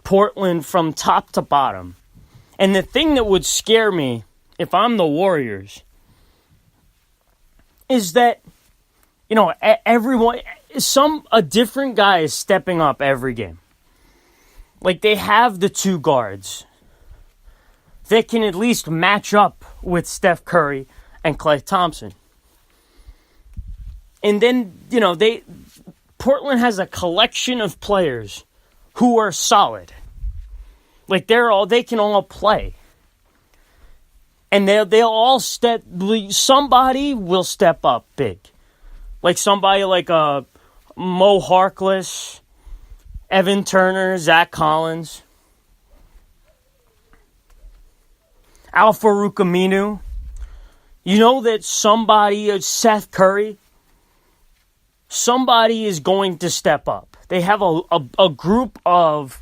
Portland from top to bottom. And the thing that would scare me if I'm the Warriors is that, a different guy is stepping up every game. Like, they have the two guards that can at least match up with Steph Curry and Klay Thompson. And then, Portland has a collection of players who are solid. Like, they can all play. And they'll all somebody will step up big. Like somebody like Mo Harkless, Evan Turner, Zach Collins, Al-Farouq Aminu. You know that Seth Curry, somebody is going to step up. They have a group of,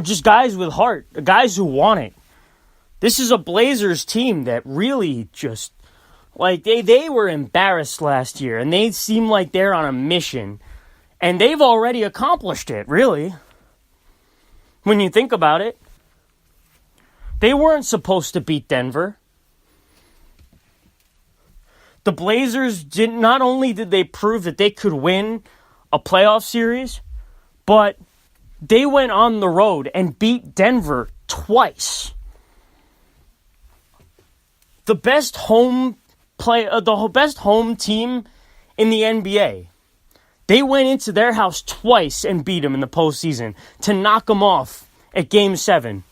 just guys with heart, guys who want it. This is a Blazers team that really just, they were embarrassed last year, and they seem like they're on a mission, and they've already accomplished it, really. When you think about it, they weren't supposed to beat Denver. The Blazers not only did they prove that they could win a playoff series, but they went on the road and beat Denver twice. The best home team in the NBA. They went into their house twice and beat them in the postseason to knock them off at Game 7.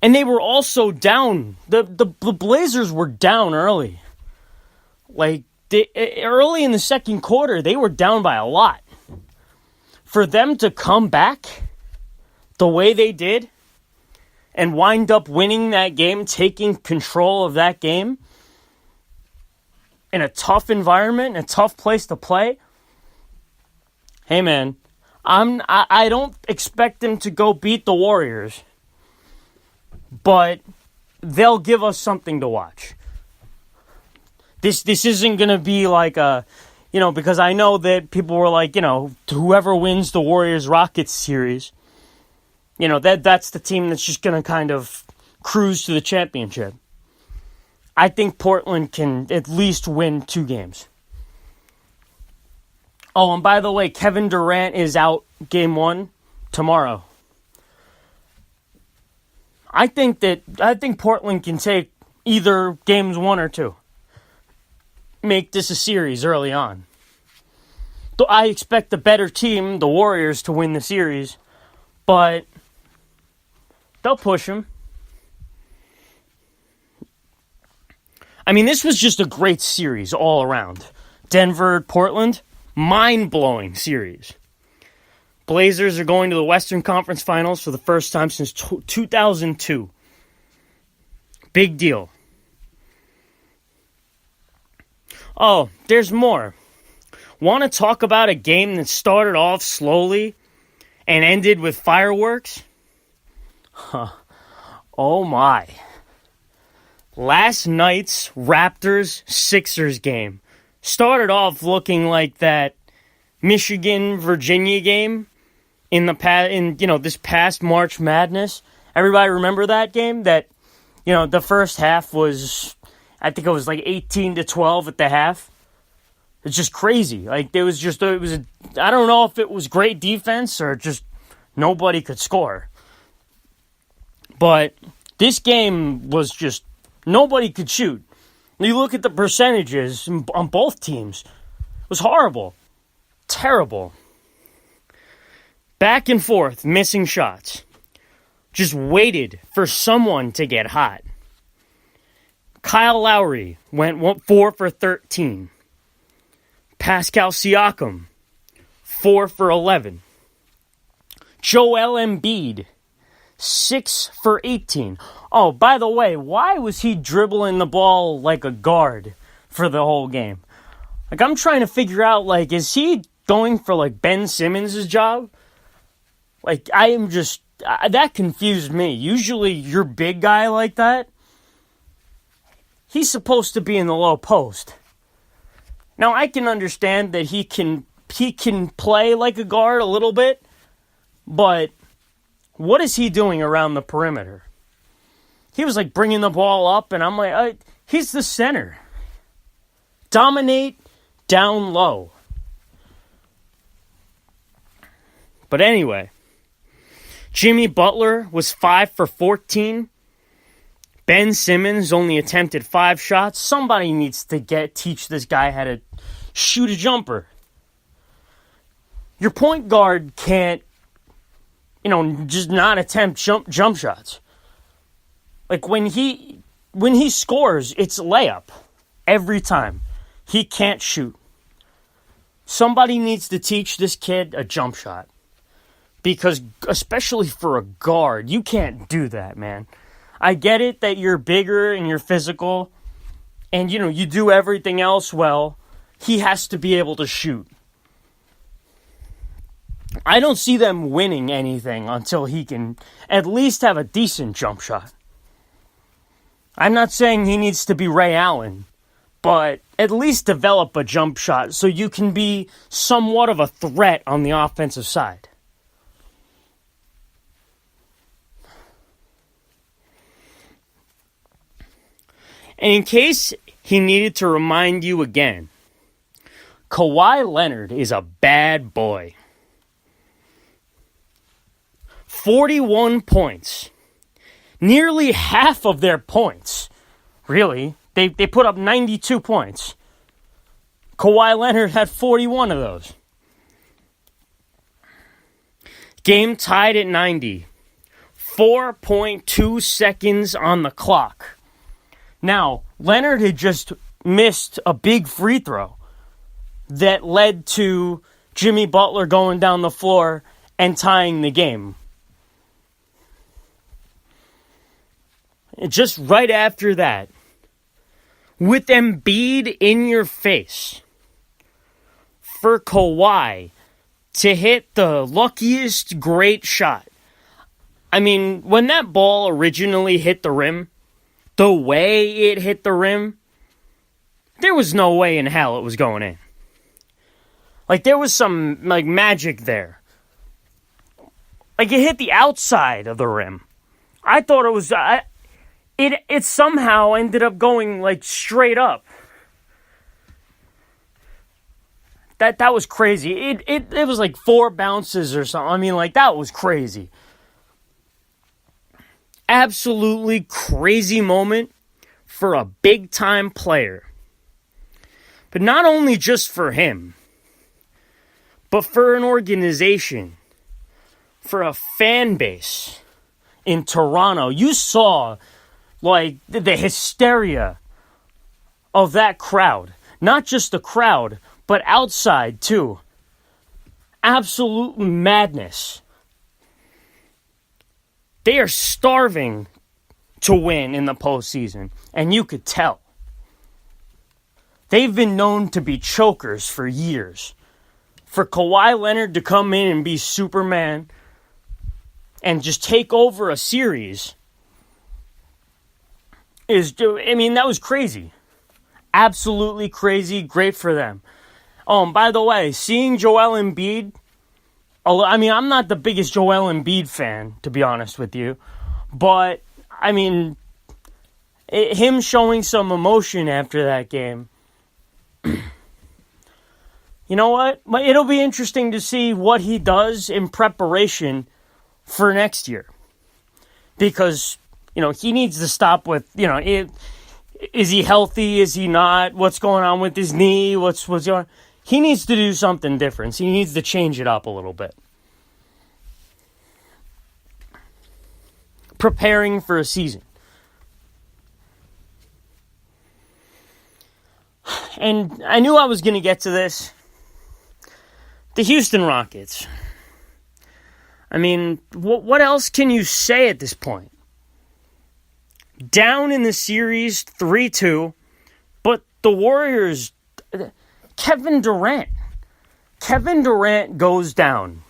And they were also down. The Blazers were down early. Early in the second quarter, they were down by a lot. For them to come back the way they did and wind up winning that game, taking control of that game in a tough environment, a tough place to play. Hey, man, I don't expect them to go beat the Warriors, but they'll give us something to watch. This isn't going to be like because I know that people were like, whoever wins the Warriors-Rockets series, that's the team that's just going to kind of cruise to the championship. I think Portland can at least win 2 games. Oh, and by the way, Kevin Durant is out Game 1 tomorrow. I think Portland can take either games 1 or 2. Make this a series early on. I expect the better team, the Warriors, to win the series, but they'll push them. I mean, this was just a great series all around. Denver, Portland, mind-blowing series. Blazers are going to the Western Conference Finals for the first time since 2002. Big deal. Oh, there's more. Want to talk about a game that started off slowly and ended with fireworks? Oh my. Last night's Raptors-Sixers game started off looking like that Michigan-Virginia game this past March Madness. Everybody remember that game? That, the first half was, I think it was like 18-12 at the half. It's just crazy. I don't know if it was great defense or just nobody could score. But this game was just, nobody could shoot. You look at the percentages on both teams. It was horrible. Terrible. Back and forth, missing shots. Just waited for someone to get hot. Kyle Lowry went 4 for 13. Pascal Siakam, 4 for 11. Joel Embiid, 6 for 18. Oh, by the way, why was he dribbling the ball like a guard for the whole game? I'm trying to figure out, is he going for, Ben Simmons' job? That confused me. Usually, your big guy like that, he's supposed to be in the low post. Now, I can understand that he can play like a guard a little bit, But what is he doing around the perimeter? He was like bringing the ball up, and I'm like, he's the center. Dominate down low. But anyway, Jimmy Butler was 5 for 14. Ben Simmons only attempted 5 shots. Somebody needs to teach this guy how to shoot a jumper. Your point guard can't, just not attempt jump shots. Like when he scores, it's layup every time. He can't shoot. Somebody needs to teach this kid a jump shot. Because especially for a guard, you can't do that, man. I get it that you're bigger and you're physical and, you do everything else well. He has to be able to shoot. I don't see them winning anything until he can at least have a decent jump shot. I'm not saying he needs to be Ray Allen, but at least develop a jump shot so you can be somewhat of a threat on the offensive side. And in case he needed to remind you again, Kawhi Leonard is a bad boy. 41 points. Nearly half of their points. Really? They put up 92 points. Kawhi Leonard had 41 of those. Game tied at 90. 4.2 seconds on the clock. Now, Leonard had just missed a big free throw that led to Jimmy Butler going down the floor and tying the game. Just right after that, with Embiid in your face, for Kawhi to hit the luckiest great shot. I mean, when that ball originally hit the rim, the way it hit the rim, there was no way in hell it was going in. Like, there was some, magic there. Like, it hit the outside of the rim. I thought it was... It somehow ended up going, straight up. That was crazy. It was 4 bounces or something. I mean, that was crazy. Absolutely crazy moment for a big-time player. But not only just for him, but for an organization, for a fan base in Toronto. You saw, the hysteria of that crowd. Not just the crowd, but outside, too. Absolute madness. They are starving to win in the postseason, and you could tell. They've been known to be chokers for years. For Kawhi Leonard to come in and be Superman and just take over a series that was crazy. Absolutely crazy. Great for them. By the way, seeing Joel Embiid, I'm not the biggest Joel Embiid fan, to be honest with you. But, him showing some emotion after that game. You know what? It'll be interesting to see what he does in preparation for next year. Because, he needs to stop with, is he healthy? Is he not? What's going on with his knee? What's going on? He needs to do something different. He needs to change it up a little bit. Preparing for a season. And I knew I was going to get to this. The Houston Rockets. What else can you say at this point? Down in the series 3-2, but the Warriors... Kevin Durant goes down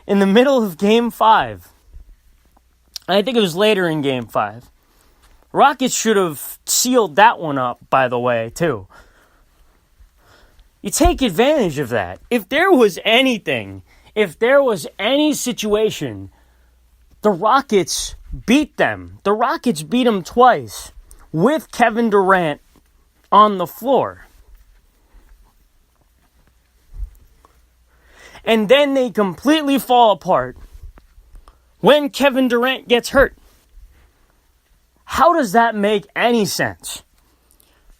in the middle of Game 5. I think it was later in Game 5. Rockets should have sealed that one up, by the way, too. You take advantage of that. If there was any situation, the Rockets beat them. The Rockets beat them twice with Kevin Durant on the floor. And then they completely fall apart when Kevin Durant gets hurt. How does that make any sense?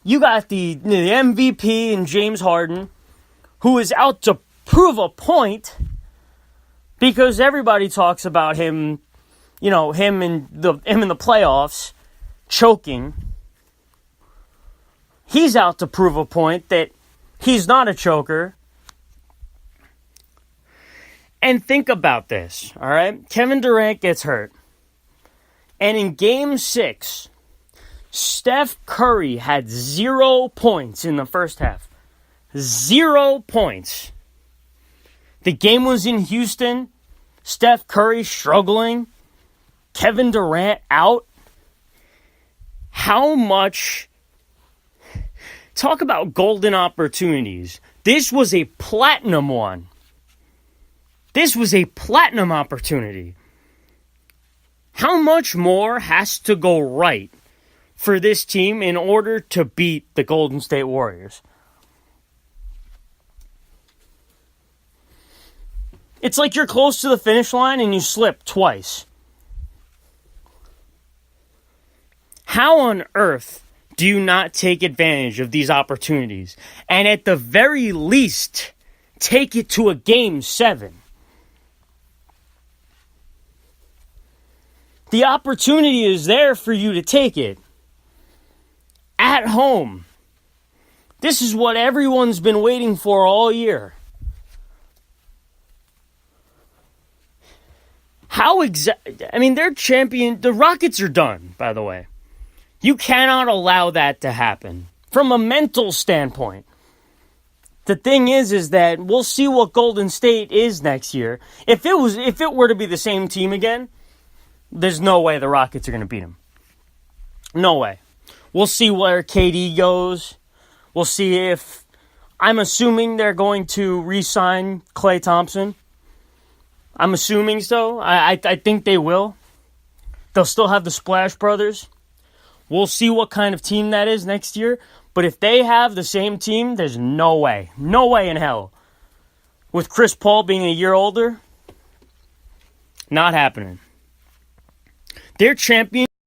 You got the MVP in James Harden, who is out to prove a point because everybody talks about him, him in the playoffs choking. He's out to prove a point that he's not a choker. And think about this, all right? Kevin Durant gets hurt. And in Game 6, Steph Curry had 0 points in the first half. 0 points. The game was in Houston. Steph Curry struggling. Kevin Durant out. How much... Talk about golden opportunities. This was a platinum one. This was a platinum opportunity. How much more has to go right for this team in order to beat the Golden State Warriors? It's like you're close to the finish line and you slip twice. How on earth do you not take advantage of these opportunities? And at the very least, take it to a Game 7. The opportunity is there for you to take it. At home. This is what everyone's been waiting for all year. They're champion. The Rockets are done, by the way. You cannot allow that to happen. From a mental standpoint. The thing is that we'll see what Golden State is next year. If it were to be the same team again, there's no way the Rockets are going to beat them. No way. We'll see where KD goes. We'll see if... I'm assuming they're going to re-sign Klay Thompson. I'm assuming so. I think they will. They'll still have the Splash Brothers. We'll see what kind of team that is next year. But if they have the same team, there's no way. No way in hell. With Chris Paul being a year older, not happening. They're champion.